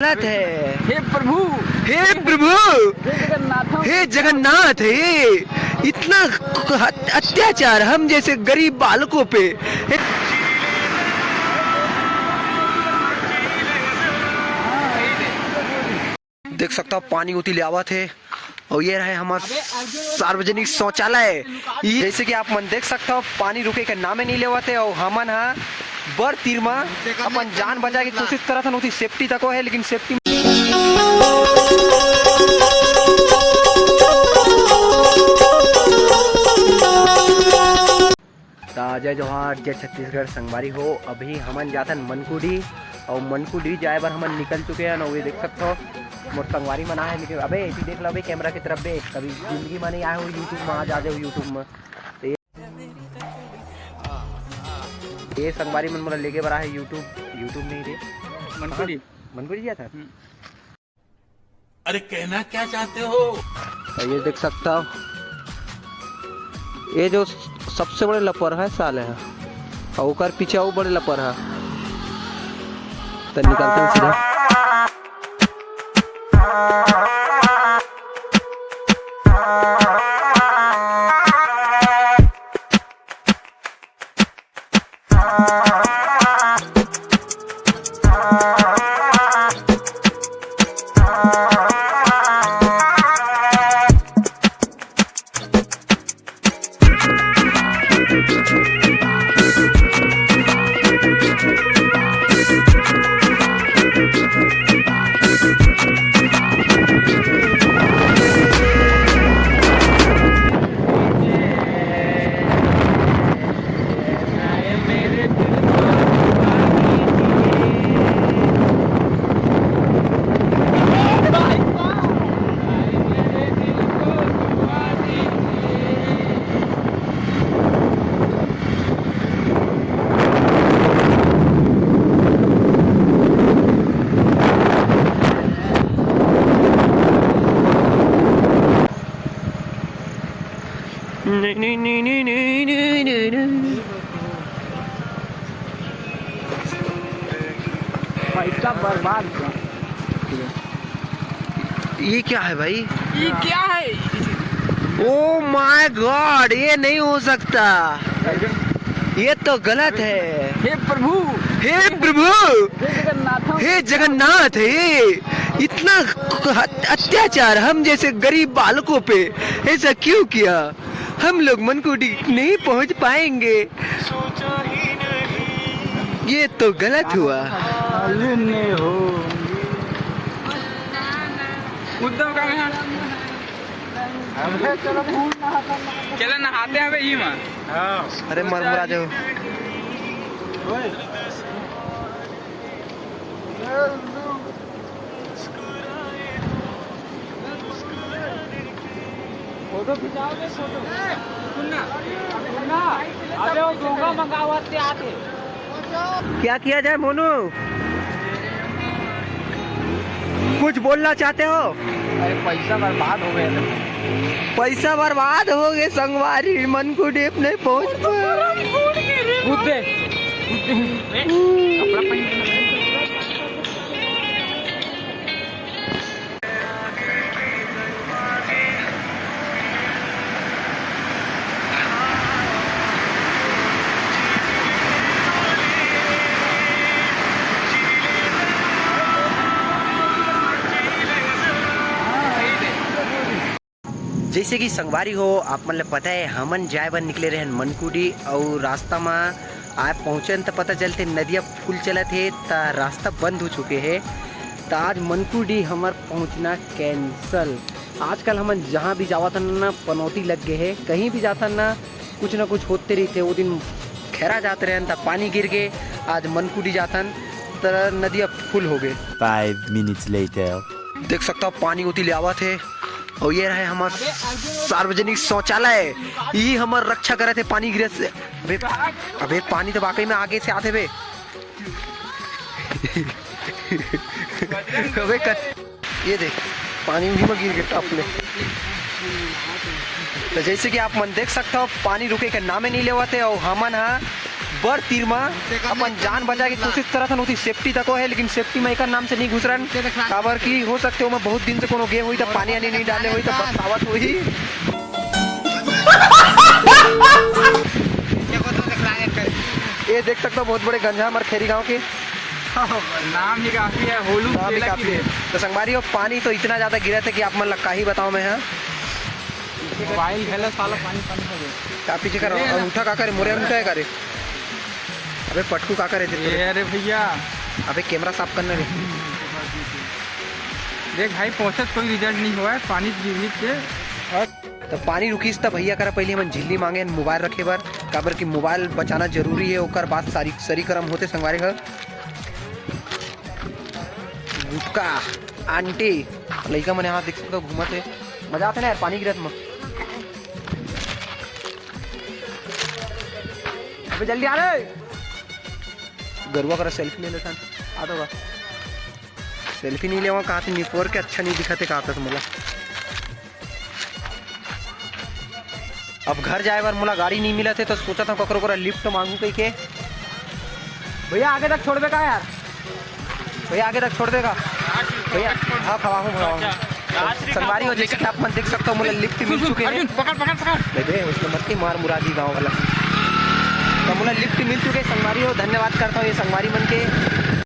गलत है। हे प्रभु, हे प्रभु, हे जगन्नाथ, हे इतना अत्याचार हम जैसे गरीब बालकों पे। देख सकता हूँ पानी उतली आवत है और ये रहे हमारा सार्वजनिक शौचालय। जैसे कि आप मन देख सकते हो पानी रुके के नामे नहीं लेवते और हमन हा बड़ तीर में अपन जान बचा की कोशिश करत हन। उसी सेफ्टी तक है लेकिन सेफ्टी जय जोहार, जय छत्तीसगढ़ संगवारी हो। अभी हमन जातन मनकुडी और मनकुडी जाए बार हमन निकल चुके हैं। और ये देख सकते हो मोर संगवारी मन आए, लेकिन अबे ऐसी देख लो अबे कैमरा की तरफ बे, कभी जिंदगी में नहीं आए हो यूट्यूब में, आ जाते हो यूट्यूब में। तो ये संगवारी मन मोला लेके बड़ा है यूट्यूब नहीं रे मनकुडी जाता है। अरे कहना क्या चाहते हो? तो ये देख सकता हो ये जो सबसे बड़े लपर है साले है और ओकर पीछे वो बड़े लपर है। तो निकलते हैं सीधा। पैसा बर्बाद। ये क्या है भाई? ये क्या है? ओ माय गॉड, ये नहीं हो सकता, ये तो गलत है। हे प्रभु, हे प्रभु, हे जगन्नाथ, हे इतना अत्याचार हम जैसे गरीब बालकों पे ऐसा क्यों किया? हम लोग मनकुडी नहीं पहुंच पाएंगे, ये तो गलत हुआ। चलो नहाते हैं भाई में। अरे मरमुरा जाओ। फोटो खिंचाओगे? फोटो सुनना अबे वो डोंगा मंगावते आते। क्या किया जाए मोनू? कुछ बोलना चाहते हो? अरे पैसा बर्बाद हो गया। पैसा बर्बाद हो गए, संगवारी मनकुडी नहीं पहुंच पाए। जैसे कि संगवारी हो आप मतलब पता है हमन जाए बर निकले रहे मनकुडी और रास्ता में आए पहुँचे तो पता चलते नदिया फुल चलत है तो रास्ता बंद हो चुके है। तो आज मनकुडी हमार पहुँचना कैंसल। आजकल हमन जहाँ भी जावा था ना पनौती लग गए है, कहीं भी जाता ना कुछ होते रहते। वो दिन खैरा जाते रहे तो पानी गिर गए, आज मनकुडी जाता तो नदिया फुल हो गए। 5 minutes later देख सकता हूँ पानी उतली आवत है और ये रहे हमारा सार्वजनिक शौचालय। ये हमार रक्षा करे थे पानी गिरे से। अबे पानी तो वाकई में आगे से आते बे। अबे ये देख पानी में गिर गया टप में। तो जैसे कि आप मन देख सकते हो पानी रुके के नामे नहीं लेवते और हमन हा बड़ तीर में अपन जान बचाए की कोशिश करत हन, उठी सेफ्टी तक है, लेकिन सेफ्टी में एक नाम से नहीं घुस रहा काबर की हो सकते हो मैं बहुत दिन से कोनो गे हुई तो पानी आनी नहीं डाले हुई तो बस आवत हुई। ये देख सकते हो बहुत बड़े गंजा हमारे खेरी गांव के नाम ही काफी है, होलू नाम भी केला काफी की है। तो संगवारी हो पानी तो इतना ज्यादा गिरा था कि आप मन लग ही बताओ मैं। हाँ मोबाइल खेला साला पानी पानी हो गया। क्या पीछे कर रहा हूँ, उठा का करे मोरे उठा है करे। अबे पटकू का करे तेरे, ये अरे भैया अबे कैमरा साफ करना रे। देख भाई पहुंचत कोई रिजल्ट नहीं हुआ है, पानी गिर के। तो पानी रुकीस तब भैया करा पहले हम झिल्ली मांगे मोबाइल रखे बर, काबर की मोबाइल बचाना जरूरी है, ओकर बाद सारी सरी करम होते संगवारी घर। गुटका आंटी लड़का मन यहाँ देख सकते हो घूमत है, मजा आते ना यार पानी गिरत में। अबे जल्दी आ रे, गरुआ करा सेल्फी ले लेता आ तो सेल्फी नहीं लेवा कहाँ से निपोर के अच्छा नहीं दिखते कहाँ तक मोला। अब घर जाए बार मोला गाड़ी नहीं मिला थे तो सोचा था ककरो करा लिफ्ट मांगू कहीं के। भैया आगे तक छोड़ देगा यार, भैया आगे तक छोड़ देगा भैया। हाँ खवाऊँ संगवारी हो जैसे आप मन देख सकते हो मोला लिफ्ट मिल चुके हैं। पकड़ पकड़ पकड़ दे उसने मत की मार मुरादी गाँव वाला तो मोला लिफ्ट मिल चुके संगवारी हो। धन्यवाद करता हूँ ये संगवारी मन के।